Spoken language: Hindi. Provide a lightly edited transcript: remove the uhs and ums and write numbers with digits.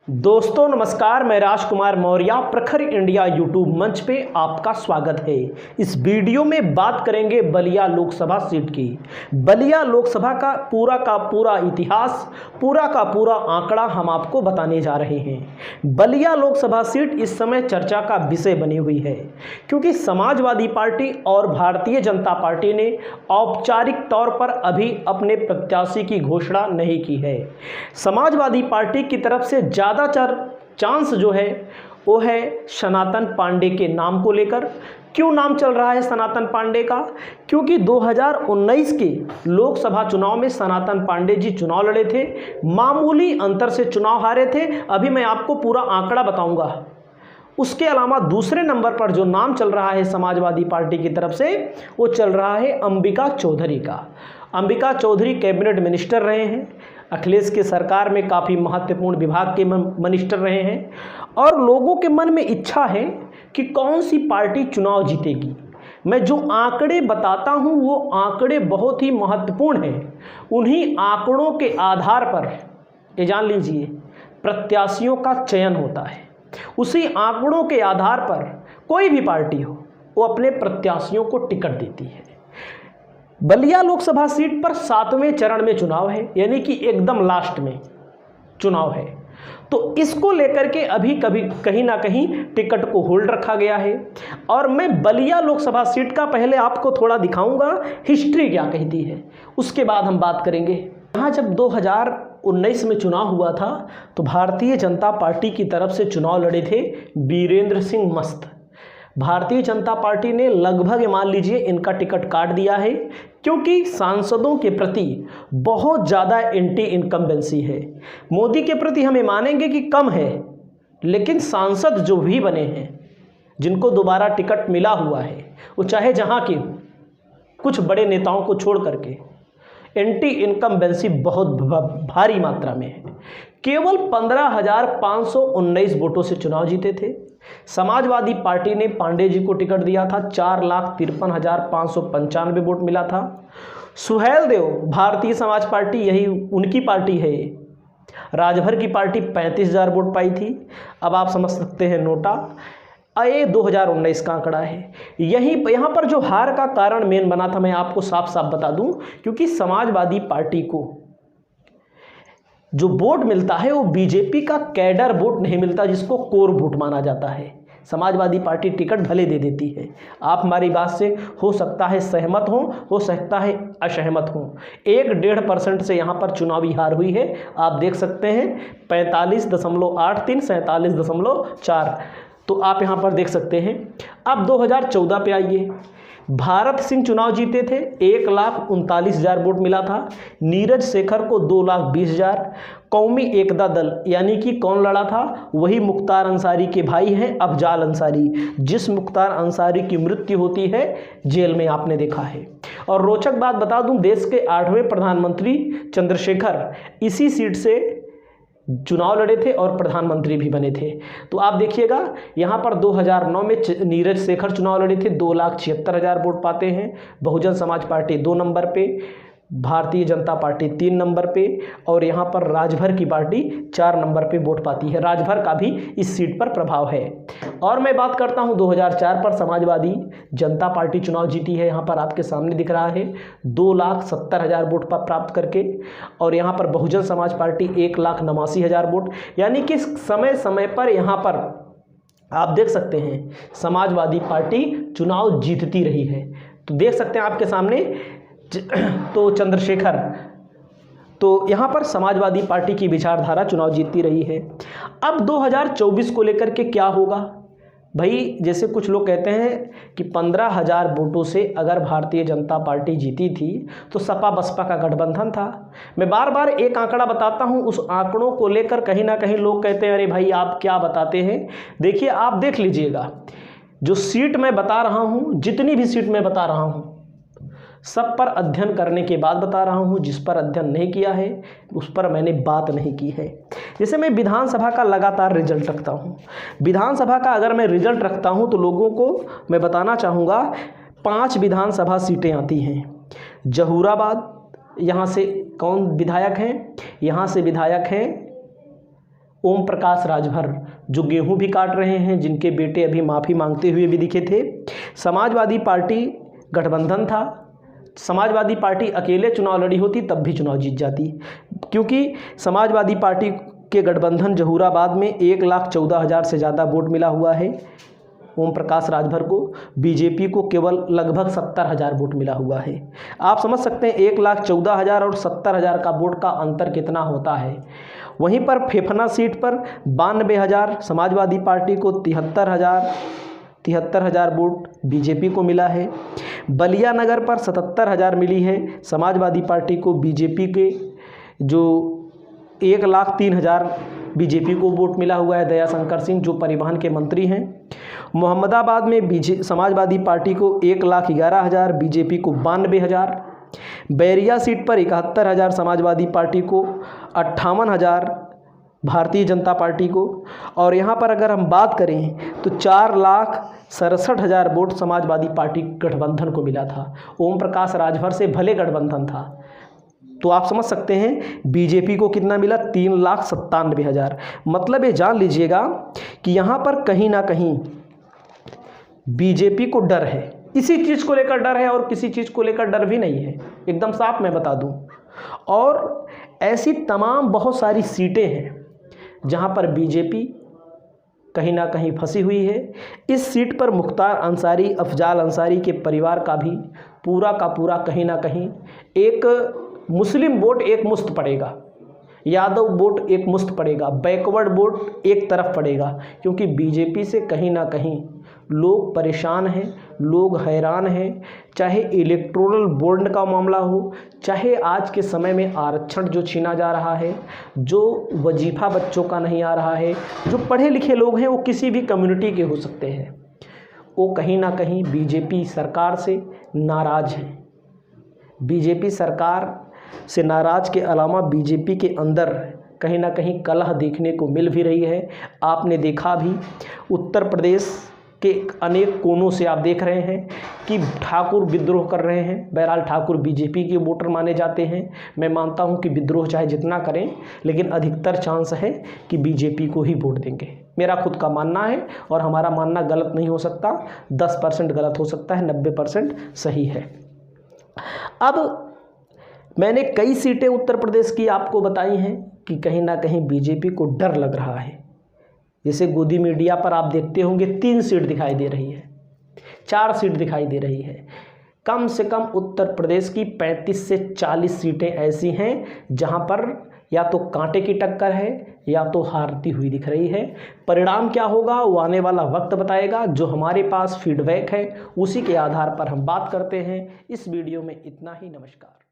दोस्तों नमस्कार, मैं राजकुमार मौर्य प्रखर इंडिया यूट्यूब मंच पे आपका स्वागत है। इस वीडियो में बात करेंगे बलिया लोकसभा सीट की। बलिया लोकसभा का पूरा इतिहास, पूरा का पूरा आंकड़ा हम आपको बताने जा रहे हैं। बलिया लोकसभा सीट इस समय चर्चा का विषय बनी हुई है क्योंकि समाजवादी पार्टी और भारतीय जनता पार्टी ने औपचारिक तौर पर अभी अपने प्रत्याशी की घोषणा नहीं की है। समाजवादी पार्टी की तरफ से ज़्यादातर चांस जो है वो है सनातन पांडे के नाम को लेकर। क्यों नाम चल रहा है सनातन पांडे का? क्योंकि 2019 के लोकसभा चुनाव में सनातन पांडे जी चुनाव लड़े थे, मामूली अंतर से चुनाव हारे थे। अभी मैं आपको पूरा आंकड़ा बताऊंगा। उसके अलावा दूसरे नंबर पर जो नाम चल रहा है समाजवादी पार्टी की तरफ से, वो चल रहा है अंबिका चौधरी का। अंबिका चौधरी कैबिनेट मिनिस्टर रहे हैं, अखिलेश के सरकार में काफ़ी महत्वपूर्ण विभाग के मिनिस्टर रहे हैं और लोगों के मन में इच्छा है कि कौन सी पार्टी चुनाव जीतेगी। मैं जो आंकड़े बताता हूं वो आंकड़े बहुत ही महत्वपूर्ण हैं। उन्हीं आंकड़ों के आधार पर ये जान लीजिए प्रत्याशियों का चयन होता है। उसी आंकड़ों के आधार पर कोई भी पार्टी हो वो अपने प्रत्याशियों को टिकट देती है। बलिया लोकसभा सीट पर 7वें चरण में चुनाव है, यानी कि एकदम लास्ट में चुनाव है। तो इसको लेकर के अभी कहीं ना कहीं टिकट को होल्ड रखा गया है। और मैं बलिया लोकसभा सीट का पहले आपको थोड़ा दिखाऊंगा हिस्ट्री क्या कहती है, उसके बाद हम बात करेंगे। यहाँ जब 2019 में चुनाव हुआ था तो भारतीय जनता पार्टी की तरफ से चुनाव लड़े थे वीरेंद्र सिंह मस्त। भारतीय जनता पार्टी ने लगभग मान लीजिए इनका टिकट काट दिया है क्योंकि सांसदों के प्रति बहुत ज़्यादा एंटी इनकम्बेंसी है। मोदी के प्रति हमें मानेंगे कि कम है, लेकिन सांसद जो भी बने हैं जिनको दोबारा टिकट मिला हुआ है वो चाहे जहाँ के कुछ बड़े नेताओं को छोड़ करके एंटी इनकम्बेंसी बहुत भारी मात्रा में है। केवल 15,519 वोटों से चुनाव जीते थे। समाजवादी पार्टी ने पांडे जी को टिकट दिया था, 4,53,595 वोट मिला था। सुहेल देव भारतीय समाज पार्टी, यही उनकी पार्टी है, राजभर की पार्टी 35,000 वोट पाई थी। अब आप समझ सकते हैं नोटा। ये 2019 का आंकड़ा है। यहाँ पर जो हार का कारण मेन बना था मैं आपको साफ साफ बता दूं, क्योंकि समाजवादी पार्टी को जो वोट मिलता है वो बीजेपी का कैडर वोट नहीं मिलता, जिसको कोर वोट माना जाता है। समाजवादी पार्टी टिकट भले दे देती है, आप हमारी बात से हो सकता है सहमत हो सकता है असहमत हो। 1-1.5% से यहाँ पर चुनावी हार हुई है। आप देख सकते हैं 45.83, 47.4। तो आप यहाँ पर देख सकते हैं। अब 2014 पे आइए। भारत सिंह चुनाव जीते थे, 1,39,000 वोट मिला था। नीरज शेखर को 2,20,000। कौमी एकता दल यानी कि कौन लड़ा था? वही मुख्तार अंसारी के भाई हैं अफजाल अंसारी, जिस मुख्तार अंसारी की मृत्यु होती है जेल में, आपने देखा है। और रोचक बात बता दूं, देश के 8वें प्रधानमंत्री चंद्रशेखर इसी सीट से चुनाव लड़े थे और प्रधानमंत्री भी बने थे। तो आप देखिएगा यहाँ पर 2009 में नीरज शेखर चुनाव लड़े थे, 2,76,000 वोट पाते हैं। बहुजन समाज पार्टी 2 नंबर पे, भारतीय जनता पार्टी 3 नंबर पे और यहाँ पर राजभर की पार्टी 4 नंबर पे वोट पाती है। राजभर का भी इस सीट पर प्रभाव है। और मैं बात करता हूँ 2004 पर समाजवादी जनता पार्टी चुनाव जीती है। यहाँ पर आपके सामने दिख रहा है 2,70,000 वोट प्राप्त करके। और यहाँ पर बहुजन समाज पार्टी 1,89,000 वोट। यानी कि समय समय पर यहाँ पर आप देख सकते हैं समाजवादी पार्टी चुनाव जीतती रही है। तो देख सकते हैं आपके सामने तो चंद्रशेखर, तो यहाँ पर समाजवादी पार्टी की विचारधारा चुनाव जीतती रही है। अब 2024 को लेकर के क्या होगा भाई? जैसे कुछ लोग कहते हैं कि 15,000 वोटों से अगर भारतीय जनता पार्टी जीती थी तो सपा बसपा का गठबंधन था। मैं बार बार एक आंकड़ा बताता हूं, उस आंकड़ों को लेकर कहीं ना कहीं लोग कहते हैं अरे भाई आप क्या बताते हैं। देखिए आप देख लीजिएगा, जो सीट मैं बता रहा हूं, जितनी भी सीट मैं बता रहा हूं, सब पर अध्ययन करने के बाद बता रहा हूं। जिस पर अध्ययन नहीं किया है उस पर मैंने बात नहीं की है। जैसे मैं विधानसभा का लगातार रिजल्ट रखता हूं, विधानसभा का अगर मैं रिजल्ट रखता हूं तो लोगों को मैं बताना चाहूँगा 5 विधानसभा सीटें आती हैं। जहूराबाद, यहाँ से कौन विधायक हैं? यहाँ से विधायक हैं ओम प्रकाश राजभर जो गेहूं भी काट रहे हैं, जिनके बेटे अभी माफ़ी मांगते हुए भी दिखे थे। समाजवादी पार्टी गठबंधन था, समाजवादी पार्टी अकेले चुनाव लड़ी होती तब भी चुनाव जीत जाती, क्योंकि समाजवादी पार्टी के गठबंधन जहूराबाद में 1,14,000 से ज़्यादा वोट मिला हुआ है ओम प्रकाश राजभर को। बीजेपी को केवल लगभग 70,000 वोट मिला हुआ है। आप समझ सकते हैं 1,14,000 और 70,000 का वोट का अंतर कितना होता है। वहीं पर फेफना सीट पर 92,000 समाजवादी पार्टी को, 73,000 वोट बीजेपी को मिला है। बलिया नगर पर 77,000 मिली है समाजवादी पार्टी को, बीजेपी के जो 1,03,000 बीजेपी को वोट मिला हुआ है, दयाशंकर सिंह जो परिवहन के मंत्री हैं। मोहम्मदाबाद में समाजवादी पार्टी को 1,11,000, बीजेपी को 92,000। बैरिया सीट पर 71,000 समाजवादी पार्टी को, 58,000 भारतीय जनता पार्टी को। और यहाँ पर अगर हम बात करें तो 4,67,000 वोट समाजवादी पार्टी गठबंधन को मिला था। ओम प्रकाश राजभर से भले गठबंधन था, तो आप समझ सकते हैं बीजेपी को कितना मिला, 3,97,000। मतलब ये जान लीजिएगा कि यहाँ पर कहीं ना कहीं बीजेपी को डर है, इसी चीज़ को लेकर डर है और किसी चीज़ को लेकर डर भी नहीं है, एकदम साफ मैं बता दूं। और ऐसी तमाम बहुत सारी सीटें हैं जहाँ पर बीजेपी कहीं ना कहीं फंसी हुई है। इस सीट पर मुख्तार अंसारी, अफजाल अंसारी के परिवार का भी पूरा का पूरा कहीं ना कहीं एक मुस्लिम वोट एक मुश्त पड़ेगा, यादव वोट एक मुश्त पड़ेगा, बैकवर्ड वोट एक तरफ पड़ेगा, क्योंकि बीजेपी से कहीं ना कहीं लोग परेशान हैं, लोग हैरान हैं। चाहे इलेक्टोरल बॉन्ड का मामला हो, चाहे आज के समय में आरक्षण जो छीना जा रहा है, जो वजीफ़ा बच्चों का नहीं आ रहा है, जो पढ़े लिखे लोग हैं वो किसी भी कम्युनिटी के हो सकते हैं, वो कहीं ना कहीं बीजेपी सरकार से नाराज़ हैं। बीजेपी सरकार से नाराज़ के अलावा बीजेपी के अंदर कहीं ना कहीं कलह देखने को मिल भी रही है। आपने देखा भी उत्तर प्रदेश के अनेक कोनों से आप देख रहे हैं कि ठाकुर विद्रोह कर रहे हैं। बहरहाल ठाकुर बीजेपी के वोटर माने जाते हैं। मैं मानता हूं कि विद्रोह चाहे जितना करें, लेकिन अधिकतर चांस है कि बीजेपी को ही वोट देंगे, मेरा खुद का मानना है। और हमारा मानना गलत नहीं हो सकता, 10% गलत हो सकता है, 90% सही है। अब मैंने कई सीटें उत्तर प्रदेश की आपको बताई हैं कि कहीं ना कहीं बीजेपी को डर लग रहा है। जैसे गोदी मीडिया पर आप देखते होंगे 3 सीट दिखाई दे रही है, 4 सीट दिखाई दे रही है। कम से कम उत्तर प्रदेश की 35 से 40 सीटें ऐसी हैं जहां पर या तो कांटे की टक्कर है या तो हारती हुई दिख रही है। परिणाम क्या होगा वो आने वाला वक्त बताएगा। जो हमारे पास फीडबैक है उसी के आधार पर हम बात करते हैं। इस वीडियो में इतना ही। नमस्कार।